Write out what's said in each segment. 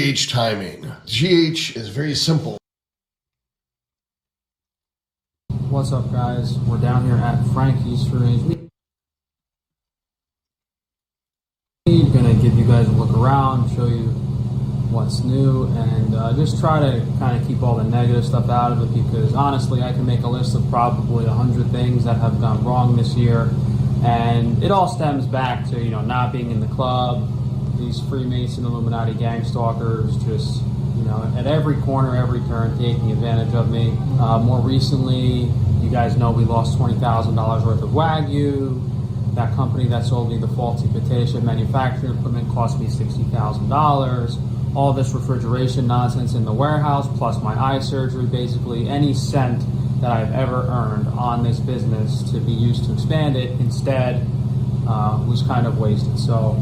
GH timing. GH is very simple. What's up, guys? We're down here at Frankie's for a gonna give you guys a look around, show you what's new, and just try to kind of keep all the negative stuff out of it, because honestly I can make a list of probably 100 things that have gone wrong this year, and it all stems back to, you know, not being in the club, these Freemason Illuminati gang stalkers just, you know, at every corner, every turn, taking advantage of me. More recently, you guys know we lost $20,000 worth of Wagyu. That company that sold me the faulty potato manufacturing equipment cost me $60,000. All this refrigeration nonsense in the warehouse, plus my eye surgery, basically any cent that I've ever earned on this business to be used to expand it instead was kind of wasted. So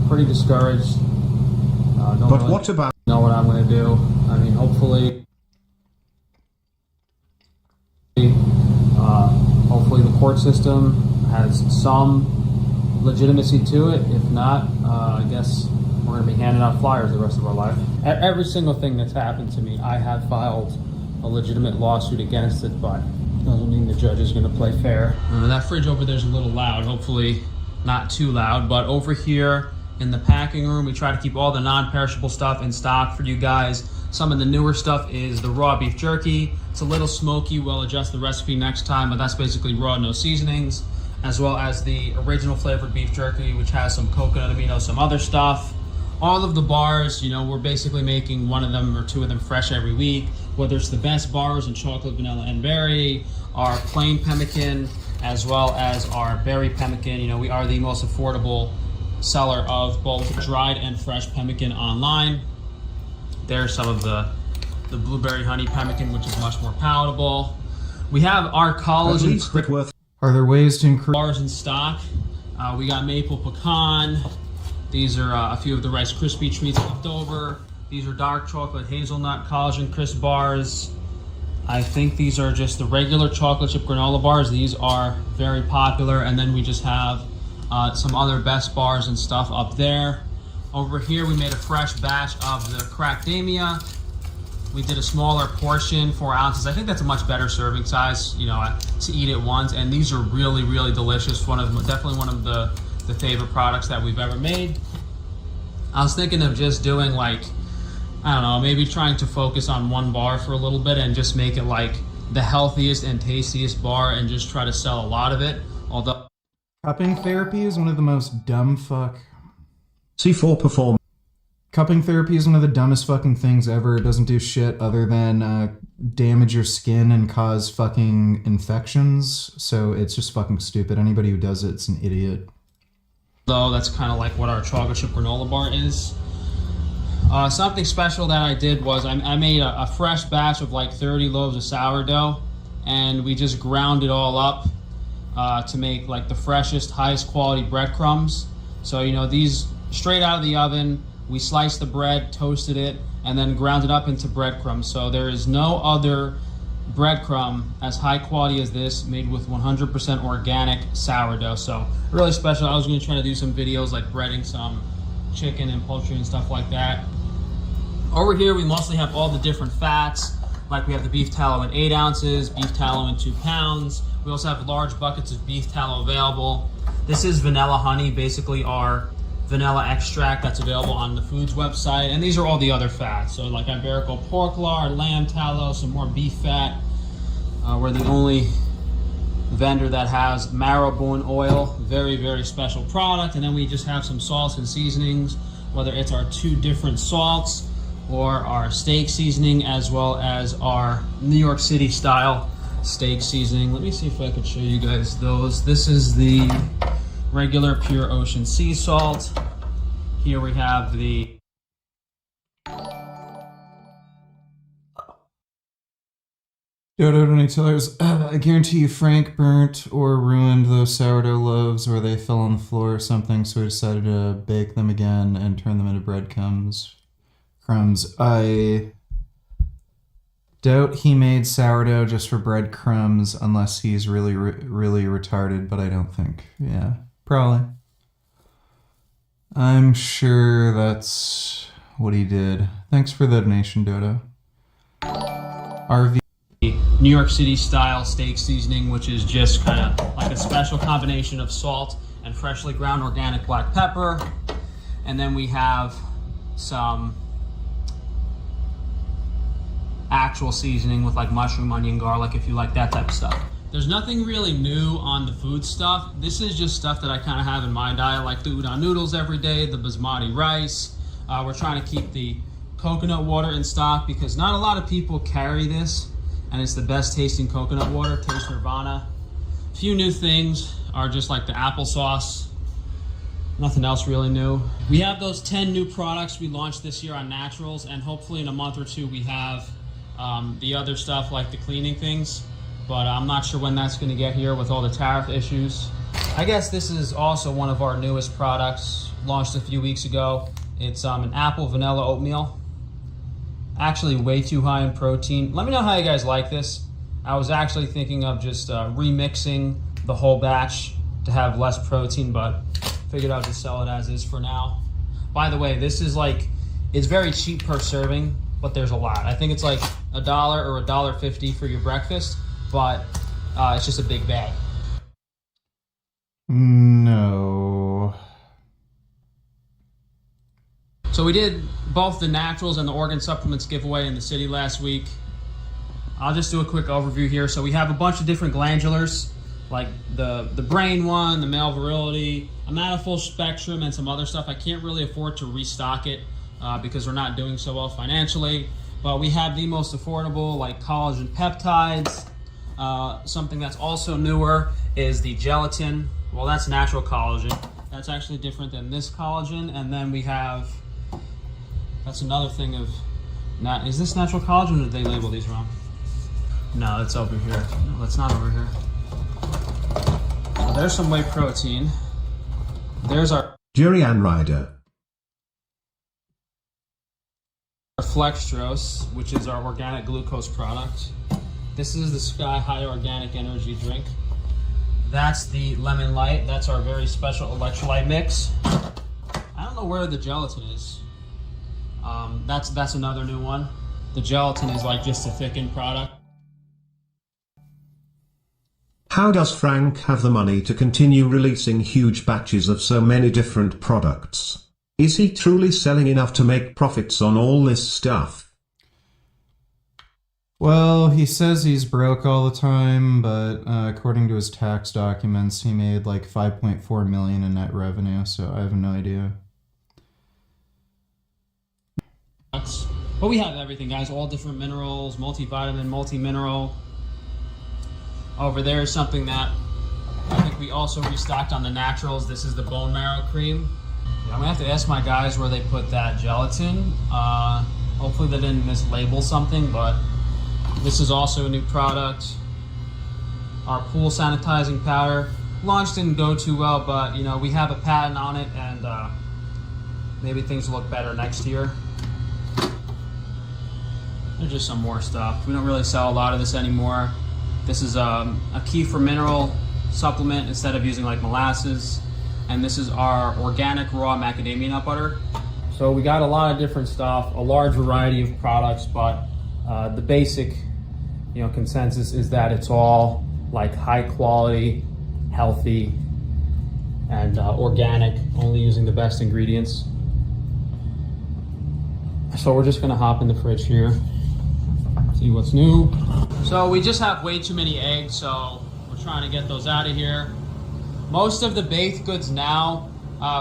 pretty discouraged. Don't but really what about know what I'm going to do. I mean, hopefully the court system has some legitimacy to it. If not, I guess we're going to be handing out flyers the rest of our life. At every single thing that's happened to me, I have filed a legitimate lawsuit against it, but doesn't mean the judge is going to play fair. That fridge over there is a little loud, hopefully not too loud, but over here in the packing room, we try to keep all the non-perishable stuff in stock for you guys. Some of the newer stuff is the raw beef jerky. It's a little smoky. We'll adjust the recipe next time, but that's basically raw, no seasonings, as well as the original flavored beef jerky, which has some coconut amino, some other stuff. All of the bars, you know, we're basically making one of them or two of them fresh every week, whether it's the best bars in chocolate, vanilla, and berry, our plain pemmican, as well as our berry pemmican. You know, we are the most affordable seller of both dried and fresh pemmican online. There's some of the blueberry honey pemmican, which is much more palatable. We have our collagen. Are there ways to increase bars in stock? We got maple pecan. These are a few of the Rice Krispie treats left over. These are dark chocolate hazelnut collagen crisp bars. I think these are just the regular chocolate chip granola bars. These are very popular. And then we just have some other best bars and stuff up there. Over here, we made a fresh batch of the Crackadamia. We did a smaller portion, 4 ounces. I think that's a much better serving size, you know, to eat at once. And these are really, really delicious. Definitely one of the favorite products that we've ever made. I was thinking of just doing, like, I don't know, maybe trying to focus on one bar for a little bit and just make it like the healthiest and tastiest bar and just try to sell a lot of it. Although cupping therapy is one of the most dumb fuck. C4 perform. Cupping therapy is one of the dumbest fucking things ever. It doesn't do shit other than damage your skin and cause fucking infections. So it's just fucking stupid. Anybody who does it's an idiot. Though that's kind of like what our chocolate chip granola bar is. Something special that I did was I made a fresh batch of like 30 loaves of sourdough, and we just ground it all up to make like the freshest, highest quality breadcrumbs. So, you know, these straight out of the oven, we sliced the bread, toasted it, and then ground it up into breadcrumbs. So there is no other breadcrumb as high quality as this, made with 100% organic sourdough. So really special. I was going to try to do some videos like breading some chicken and poultry and stuff like that. Over here, we mostly have all the different fats. Like we have the beef tallow in 8 ounces, beef tallow in 2 pounds. We also have large buckets of beef tallow available. This is vanilla honey, basically our vanilla extract that's available on the Foods website. And these are all the other fats. So like Iberico pork lard, lamb tallow, some more beef fat. We're the only vendor that has marrow-bone oil. Very, very special product. And then we just have some salts and seasonings, whether it's our 2 different salts or our steak seasoning, as well as our New York City style steak seasoning. Let me see if I could show you guys those. This is the regular pure ocean sea salt. Here we have the Donators, I guarantee you Frank burnt or ruined those sourdough loaves, or they fell on the floor or something, so he decided to bake them again and turn them into breadcrumbs. I doubt he made sourdough just for breadcrumbs unless he's really retarded, but I don't think. Yeah, probably. I'm sure that's what he did. Thanks for the donation, Dodo. RV. New York City style steak seasoning, which is just kind of like a special combination of salt and freshly ground organic black pepper. And then we have some actual seasoning with like mushroom, onion, garlic, if you like that type of stuff. There's nothing really new on the food stuff. This is just stuff that I kind of have in my diet, like the udon noodles every day, the basmati rice. We're trying to keep the coconut water in stock because not a lot of people carry this, and it's the best tasting coconut water, Taste Nirvana. A few new things are just like the applesauce. Nothing else really new. We have those 10 new products we launched this year on naturals, and hopefully in a month or two we have the other stuff like the cleaning things, but I'm not sure when that's gonna get here with all the tariff issues. I guess this is also one of our newest products, launched a few weeks ago. It's an apple vanilla oatmeal. Actually way too high in protein. Let me know how you guys like this. I was actually thinking of just remixing the whole batch to have less protein, but figured I'll just sell it as is for now. By the way, this is like, it's very cheap per serving, but there's a lot. I think it's like $1 or $1.50 for your breakfast, but it's just a big bag. No. So we did both the naturals and the organ supplements giveaway in the city last week. I'll just do a quick overview here. So we have a bunch of different glandulars, like the brain one, the male virility. I'm at a full spectrum and some other stuff. I can't really afford to restock it because we're not doing so well financially. But we have the most affordable, like collagen peptides. Something that's also newer is the gelatin. Well, that's natural collagen. That's actually different than this collagen. And then we have, that's another thing of, is this natural collagen or did they label these wrong? No, it's over here. No, it's not over here. So there's some whey protein. There's our Jerry and Ryder. Flextrose, which is our organic glucose product. This is the Sky High Organic Energy Drink. That's the Lemon Light. That's our very special electrolyte mix. I don't know where the gelatin is. That's another new one. The gelatin is like just a thickened product. How does Frank have the money to continue releasing huge batches of so many different products? Is he truly selling enough to make profits on all this stuff? Well, he says he's broke all the time, but according to his tax documents, he made like $5.4 million in net revenue, so I have no idea. But we have everything, guys. All different minerals, multivitamin, multi-mineral. Over there is something that I think we also restocked on the naturals. This is the bone marrow cream. Yeah, I'm gonna have to ask my guys where they put that gelatin. Hopefully they didn't mislabel something, but this is also a new product. Our pool sanitizing powder. Launch didn't go too well, but you know, we have a patent on it, and maybe things will look better next year. There's just some more stuff. We don't really sell a lot of this anymore. This is a kefir mineral supplement instead of using like molasses. And this is our organic raw macadamia nut butter. So we got a lot of different stuff, a large variety of products, but the basic, consensus is that it's all like high quality, healthy, and organic, only using the best ingredients. So we're just gonna hop in the fridge here, see what's new. So we just have way too many eggs, so we're trying to get those out of here. Most of the baked goods now,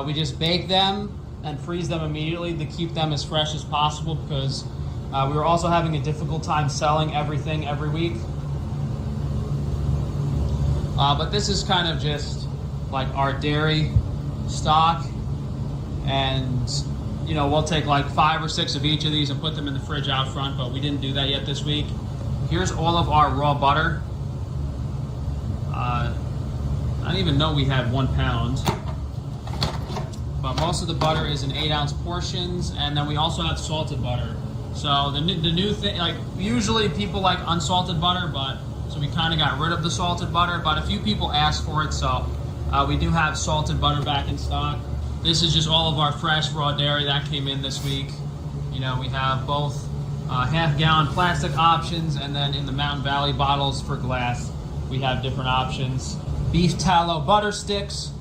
we just bake them and freeze them immediately to keep them as fresh as possible, because we were also having a difficult time selling everything every week. But this is kind of just like our dairy stock, and we'll take like 5 or 6 of each of these and put them in the fridge out front, but we didn't do that yet this week. Here's all of our raw butter. I didn't even know we had 1 pound. But most of the butter is in 8-ounce portions, and then we also have salted butter. So the new thing, like usually people like unsalted butter, so we kind of got rid of the salted butter, but a few people asked for it, so we do have salted butter back in stock. This is just all of our fresh raw dairy that came in this week. You know, we have both half-gallon plastic options, and then in the Mountain Valley bottles for glass, we have different options. Beef tallow butter sticks,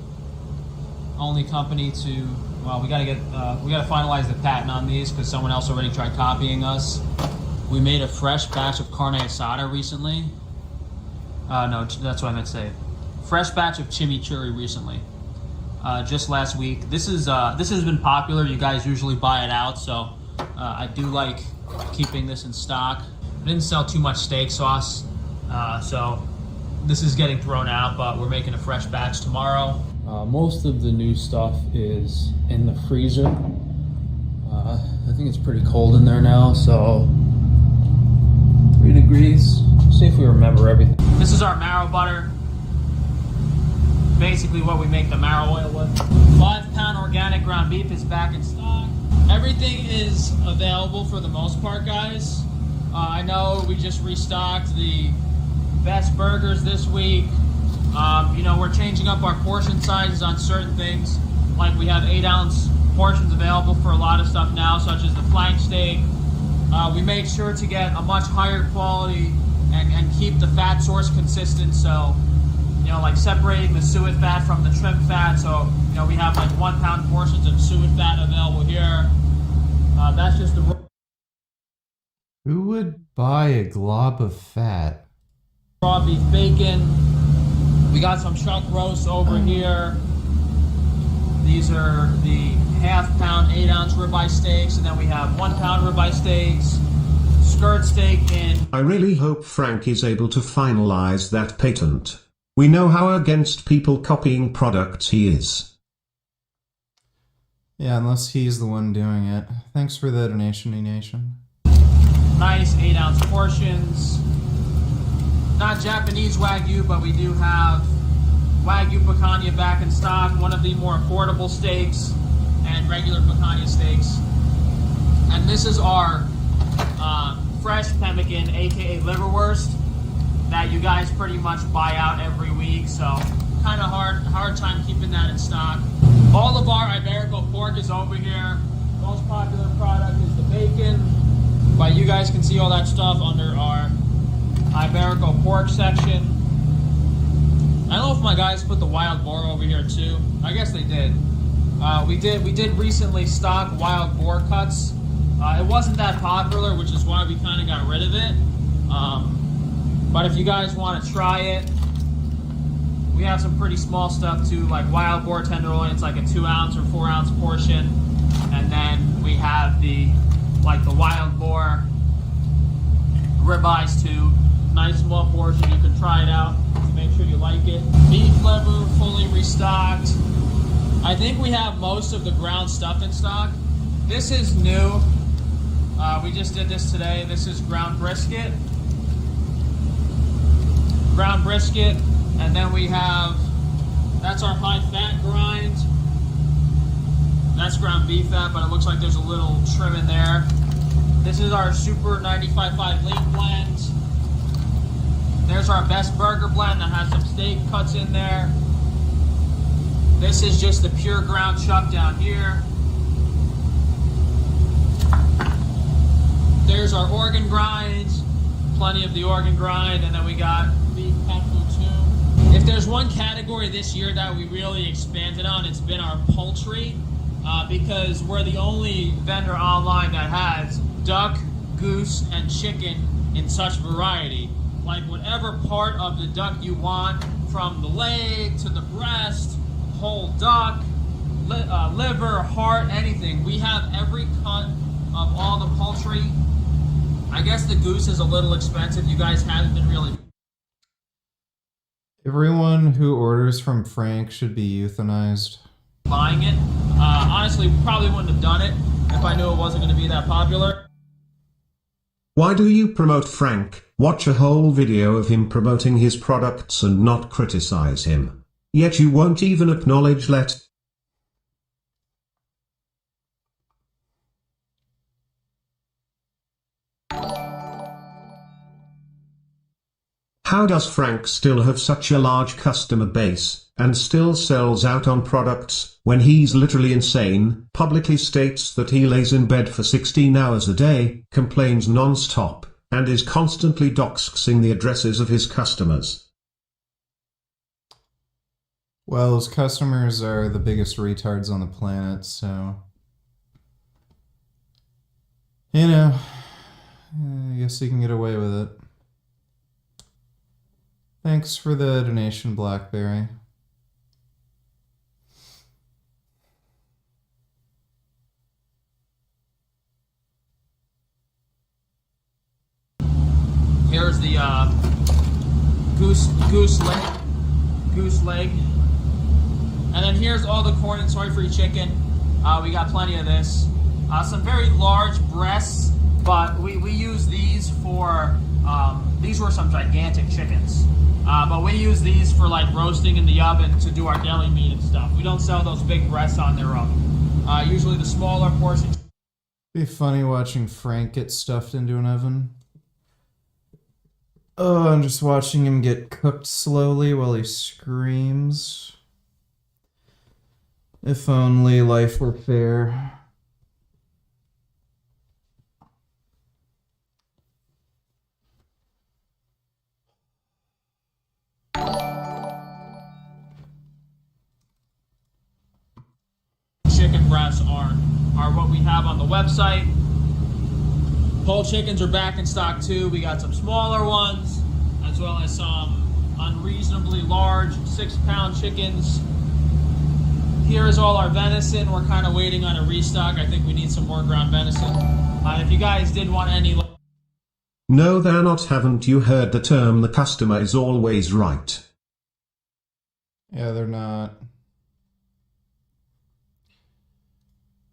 only company to, well, we gotta finalize the patent on these because someone else already tried copying us. We made a fresh batch of carne asada recently. No, that's what I meant to say. Fresh batch of chimichurri recently. Just last week. This has been popular. You guys usually buy it out, so I do like keeping this in stock. I didn't sell too much steak sauce, so this is getting thrown out, but we're making a fresh batch tomorrow. Most of the new stuff is in the freezer. I think it's pretty cold in there now, so 3 degrees. See if we remember everything. This is our marrow butter. Basically what we make the marrow oil with. 5-pound organic ground beef is back in stock. Everything is available for the most part, guys. I know we just restocked the best burgers this week. You know, we're changing up our portion sizes on certain things. Like we have 8-ounce portions available for a lot of stuff now, such as the flank steak. We made sure to get a much higher quality and keep the fat source consistent. So, you know, like separating the suet fat from the trim fat. So, you know, we have like 1-pound portions of suet fat available here. That's just the... Who would buy a glob of fat? Raw beef bacon. We got some chuck roasts over here. These are the half-pound 8-ounce ribeye steaks, and then we have 1-pound ribeye steaks, skirt steak in... I really hope Frank is able to finalize that patent. We know how against people copying products he is. Yeah, unless he's the one doing it. Thanks for the donation, E-Nation. Nice 8-ounce portions. Not Japanese Wagyu, but we do have Wagyu picanha back in stock. One of the more affordable steaks and regular picanha steaks. And this is our fresh pemmican, aka liverwurst, that you guys pretty much buy out every week. So kind of hard time keeping that in stock. All of our Iberico pork is over here. Most popular product is the bacon. But you guys can see all that stuff under our Iberico pork section. I don't know if my guys put the wild boar over here too. I guess they did. We did recently stock wild boar cuts. It wasn't that popular, which is why we kind of got rid of it. But if you guys want to try it, we have some pretty small stuff too, like wild boar tenderloin. It's like a 2-ounce or 4-ounce portion, and then we have the wild boar ribeyes too. Nice small portion. You can try it out to make sure you like it. Beef liver fully restocked. I think we have most of the ground stuff in stock. This is new. We just did this today. This is ground brisket. Ground brisket. And then we have, that's our high fat grind. That's ground beef fat, but it looks like there's a little trim in there. This is our super 95.5 lean blend. There's our best burger blend that has some steak cuts in there. This is just the pure ground chuck down here. There's our organ grinds, plenty of the organ grind, and then we got beef pet food too. If there's one category this year that we really expanded on, it's been our poultry, because we're the only vendor online that has duck, goose, and chicken in such variety. Like whatever part of the duck you want, from the leg to the breast, whole duck, liver, heart, anything. We have every cut of all the poultry. I guess the goose is a little expensive. You guys haven't been really... Everyone who orders from Frank should be euthanized. Buying it. Honestly, probably wouldn't have done it if I knew it wasn't going to be that popular. Why do you promote Frank? Watch a whole video of him promoting his products and not criticize him. Yet you won't even acknowledge let. How does Frank still have such a large customer base, and still sells out on products, when he's literally insane, publicly states that he lays in bed for 16 hours a day, complains non-stop, and is constantly doxing the addresses of his customers? Well, his customers are the biggest retards on the planet, so... You know, I guess he can get away with it. Thanks for the donation, Blackberry. Here's the goose leg, and then here's all the corn and soy-free chicken. We got plenty of this. Some very large breasts, but we use these for these were some gigantic chickens. But we use these for like roasting in the oven to do our deli meat and stuff. We don't sell those big breasts on their own. Usually the smaller portion. Be funny watching Frank get stuffed into an oven. Oh, I'm just watching him get cooked slowly while he screams. If only life were fair. Chicken breasts are what we have on the website. Whole chickens are back in stock too. We got some smaller ones, as well as some unreasonably large 6-pound chickens. Here is all our venison. We're kind of waiting on a restock. I think we need some more ground venison. If you guys did want any... No, they're not. Haven't you heard the term, the customer is always right? Yeah, they're not.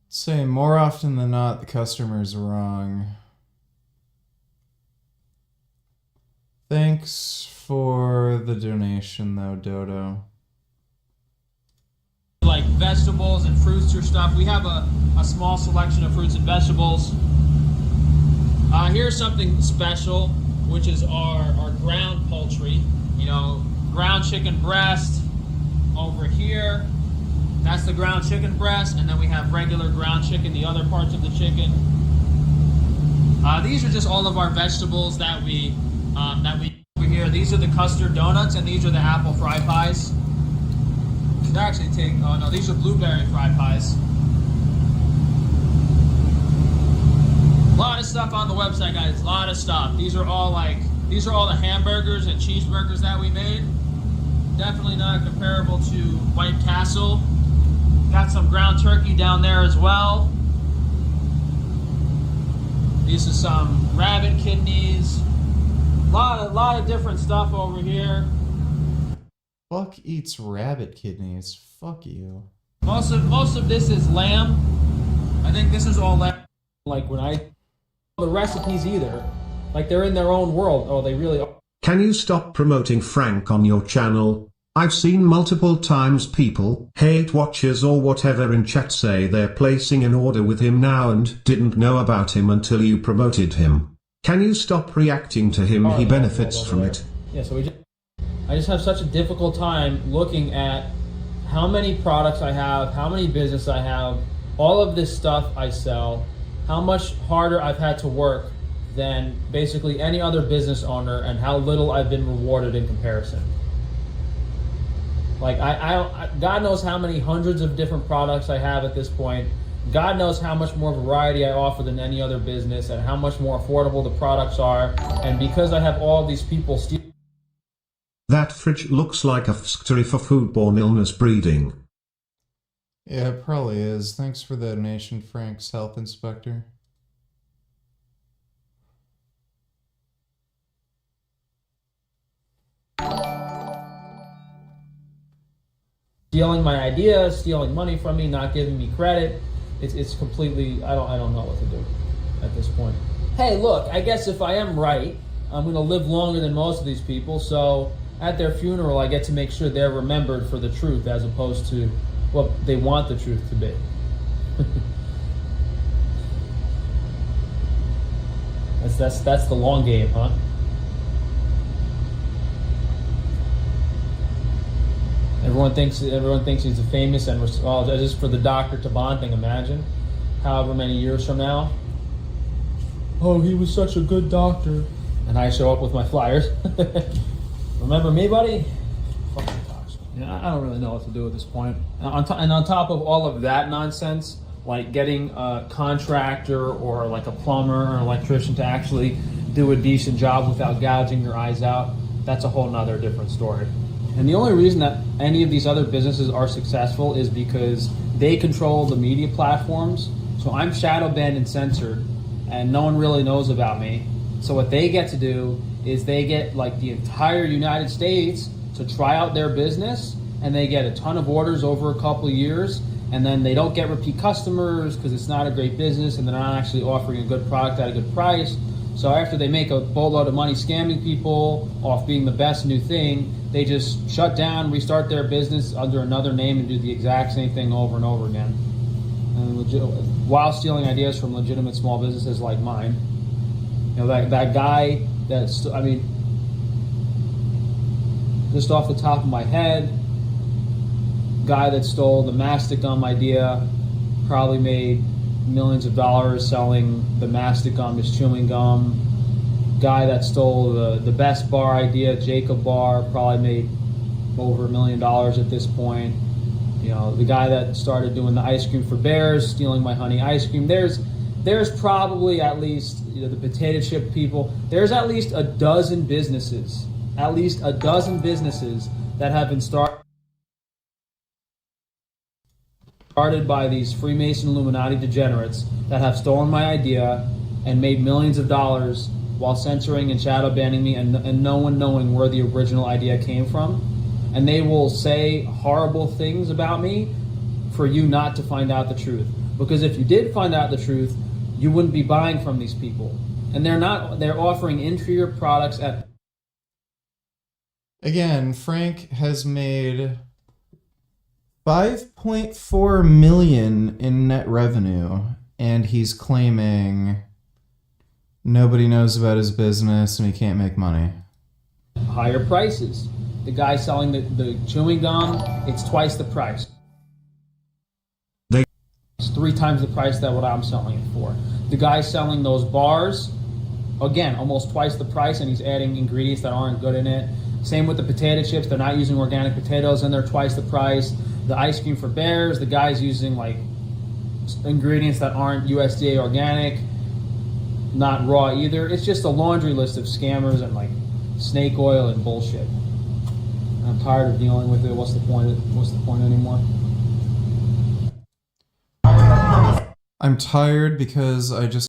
Say more often than not, the customer's wrong. Thanks for the donation, though, Dodo. Like vegetables and fruits or stuff. We have a small selection of fruits and vegetables. Here's something special, which is our ground poultry. You know, ground chicken breast over here. That's the ground chicken breast, and then we have regular ground chicken, the other parts of the chicken. These are just all of our vegetables that we over here. These are the custard donuts, and these are the apple fry pies. They're actually oh no, these are blueberry fry pies. A lot of stuff on the website, guys. A lot of stuff. These are all the hamburgers and cheeseburgers that we made. Definitely not comparable to White Castle. Got some ground turkey down there as well. These are some rabbit kidneys. A lot of different stuff over here. Fuck eats rabbit kidneys. Fuck you. Most of this is lamb. I think this is all lamb. Like when the recipes either. Like they're in their own world. Oh, they really are. Can you stop promoting Frank on your channel? I've seen multiple times people, hate watchers or whatever in chat say they're placing an order with him now and didn't know about him until you promoted him. Can you stop reacting to him? He benefits from it. Yeah, so I just have such a difficult time looking at how many products I have, how many business I have, all of this stuff I sell, how much harder I've had to work than basically any other business owner, and how little I've been rewarded in comparison. Like God knows how many hundreds of different products I have at this point. God knows how much more variety I offer than any other business, and how much more affordable the products are. And because I have all these people steal. That fridge looks like a factory for foodborne illness breeding. Yeah, it probably is. Thanks for the donation, Frank's health inspector. Stealing my ideas, stealing money from me, not giving me credit. It's completely, I don't know what to do at this point. Hey, look, I guess if I am right, I'm going to live longer than most of these people, so at their funeral I get to make sure they're remembered for the truth as opposed to what they want the truth to be. That's the long game, huh? Everyone thinks he's famous, and well, just for the Dr. Taban thing. Imagine, however many years from now, oh, he was such a good doctor, and I show up with my flyers. Remember me, buddy? Fucking toxic. Yeah, I don't really know what to do at this point. And on top of all of that nonsense, like getting a contractor or like a plumber or an electrician to actually do a decent job without gouging your eyes out, that's a whole nother different story. And the only reason that any of these other businesses are successful is because they control the media platforms. So I'm shadow banned and censored, and no one really knows about me. So what they get to do is they get like the entire United States to try out their business, and they get a ton of orders over a couple of years, and then they don't get repeat customers because it's not a great business and they're not actually offering a good product at a good price. So after they make a boatload of money scamming people off being the best new thing, they just shut down, restart their business under another name and do the exact same thing over and over again. And while stealing ideas from legitimate small businesses like mine. You know, that guy that's, I mean, just off the top of my head, guy that stole the mastic gum idea probably made millions of dollars selling the mastic gum as chewing gum. Guy that stole the best bar idea, Jacob Bar, probably made over $1 million at this point. You know, the guy that started doing the ice cream for bears, stealing my honey ice cream. There's probably at least, you know, the potato chip people. There's at least a dozen businesses that have been started by these Freemason Illuminati degenerates that have stolen my idea and made millions of dollars while censoring and shadow banning me, and no one knowing where the original idea came from. And they will say horrible things about me for you not to find out the truth. Because if you did find out the truth, you wouldn't be buying from these people. And they're offering inferior products at... Again, Frank has made $5.4 million in net revenue, and he's claiming nobody knows about his business and he can't make money. higher prices. The guy selling the chewing gum, it's twice the price. It's 3 times the price that what I'm selling it for. The guy selling those bars, again, almost twice the price, and he's adding ingredients that aren't good in it. Same with the potato chips. They're not using organic potatoes, and they're twice the price. The ice cream for bears, the guy's using like ingredients that aren't USDA organic, not raw either. It's just a laundry list of scammers and like snake oil and bullshit. I'm tired of dealing with it. What's the point anymore? I'm tired because I just